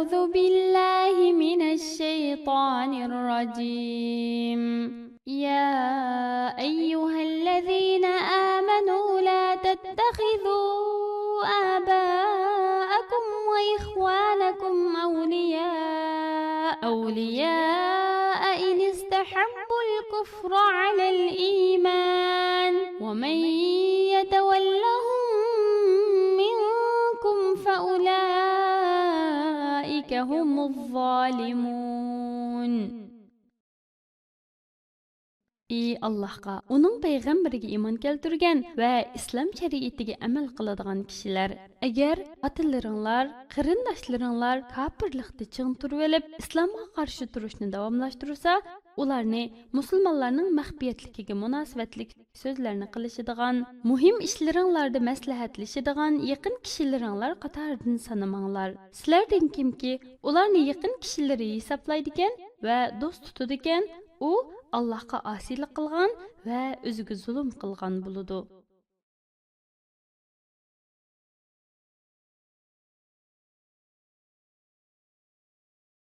أعوذ بالله من الشيطان الرجيم يا أيها الذين آمنوا لا تتخذوا آباءكم وإخوانكم أولياء إن استحبوا الكفر على الإيمان ومن يتولهم منكم فأولئك هم الظالمون. Allahqa, onun payg'ambariga iymon keltirgan va islom shariatiga amal qiladigan kishilar, agar otalaringlar, qarindoshlaringlar kofirlikda ching turib olib, islomga qarshi turishni davomlashtirsa, ularni musulmonlarning maxfiyatligiga munosabatlik so'zlarni qilishadigan, muhim ishlaringlarda maslahatlashadigan yaqin kishilaringlar qatoridan sanamanglar. Sizlardan kimki ularni yaqin kishilari hisoblaydigan va do'st tutadigan, u Allahqa asilik qilgan va o'ziga zulm qilgan bo'ladi.